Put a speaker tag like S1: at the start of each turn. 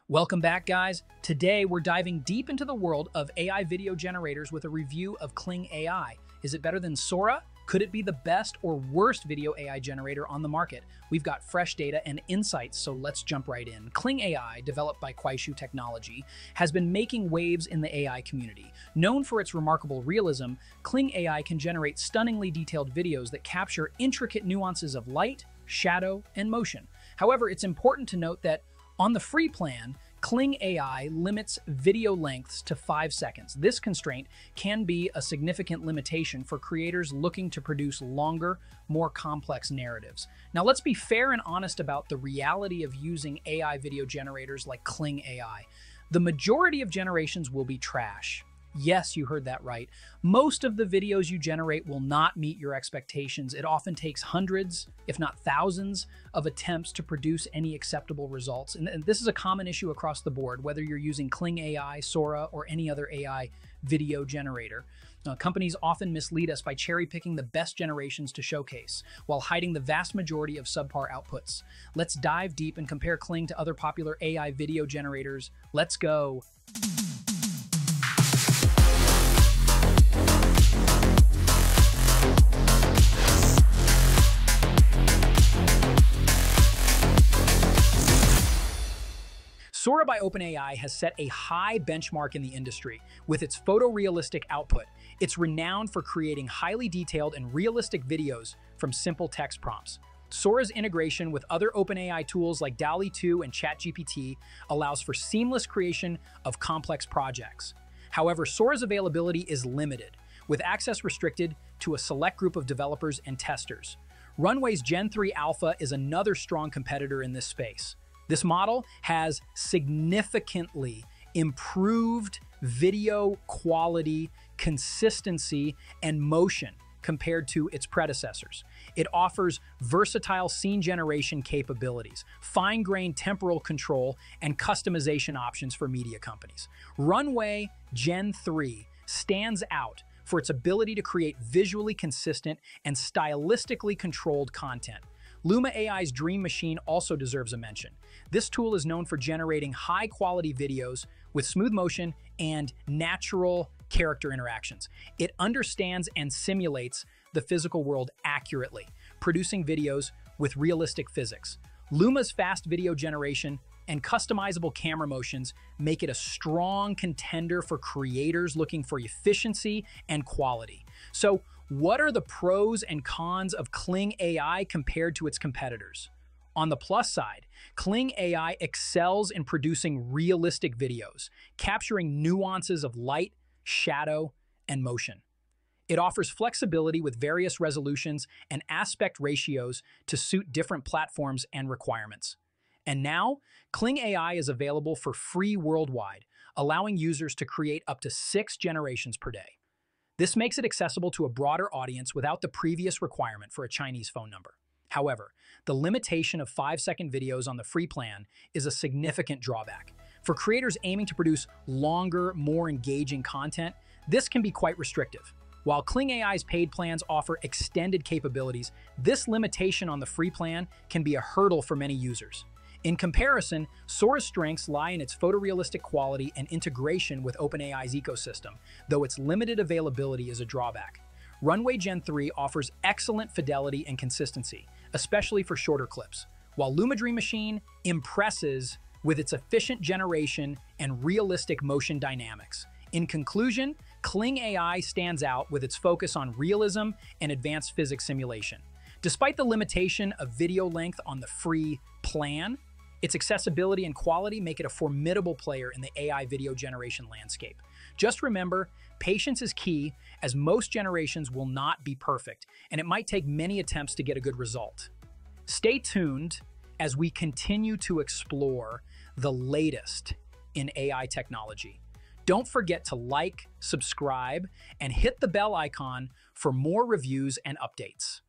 S1: Welcome back, guys. Today, we're diving deep into the world of AI video generators with a review of Kling AI. Is it better than Sora? Could it be the best or worst video AI generator on the market? We've got fresh data and insights, so let's jump right in. Kling AI, developed by Kuaishou Technology, has been making waves in the AI community. Known for its remarkable realism, Kling AI can generate stunningly detailed videos that capture intricate nuances of light, shadow, and motion. However, it's important to note that on the free plan, Kling AI limits video lengths to 5 seconds. This constraint can be a significant limitation for creators looking to produce longer, more complex narratives. Now, let's be fair and honest about the reality of using AI video generators like Kling AI. The majority of generations will be trash. Yes, you heard that right. Most of the videos you generate will not meet your expectations. It often takes hundreds, if not thousands, of attempts to produce any acceptable results. And this is a common issue across the board, whether you're using Kling AI, Sora, or any other AI video generator. Companies often mislead us by cherry-picking the best generations to showcase, while hiding the vast majority of subpar outputs. Let's dive deep and compare Kling to other popular AI video generators. Let's go. Sora by OpenAI has set a high benchmark in the industry with its photorealistic output. It's renowned for creating highly detailed and realistic videos from simple text prompts. Sora's integration with other OpenAI tools like DALL-E 2 and ChatGPT allows for seamless creation of complex projects. However, Sora's availability is limited, with access restricted to a select group of developers and testers. Runway's Gen 3 Alpha is another strong competitor in this space. This model has significantly improved video quality, consistency, and motion compared to its predecessors. It offers versatile scene generation capabilities, fine-grained temporal control, and customization options for media companies. Runway Gen 3 stands out for its ability to create visually consistent and stylistically controlled content. Luma AI's Dream Machine also deserves a mention. This tool is known for generating high-quality videos with smooth motion and natural character interactions. It understands and simulates the physical world accurately, producing videos with realistic physics. Luma's fast video generation and customizable camera motions make it a strong contender for creators looking for efficiency and quality. So, what are the pros and cons of Kling AI compared to its competitors? On the plus side, Kling AI excels in producing realistic videos, capturing nuances of light, shadow, and motion. It offers flexibility with various resolutions and aspect ratios to suit different platforms and requirements. And now, Kling AI is available for free worldwide, allowing users to create up to 6 generations per day. This makes it accessible to a broader audience without the previous requirement for a Chinese phone number. However, the limitation of 5-second videos on the free plan is a significant drawback. For creators aiming to produce longer, more engaging content, this can be quite restrictive. While Kling AI's paid plans offer extended capabilities, this limitation on the free plan can be a hurdle for many users. In comparison, Sora's strengths lie in its photorealistic quality and integration with OpenAI's ecosystem, though its limited availability is a drawback. Runway Gen 3 offers excellent fidelity and consistency, especially for shorter clips, while Luma Dream Machine impresses with its efficient generation and realistic motion dynamics. In conclusion, Kling AI stands out with its focus on realism and advanced physics simulation. Despite the limitation of video length on the free plan, its accessibility and quality make it a formidable player in the AI video generation landscape. Just remember, patience is key, as most generations will not be perfect, and it might take many attempts to get a good result. Stay tuned as we continue to explore the latest in AI technology. Don't forget to like, subscribe, and hit the bell icon for more reviews and updates.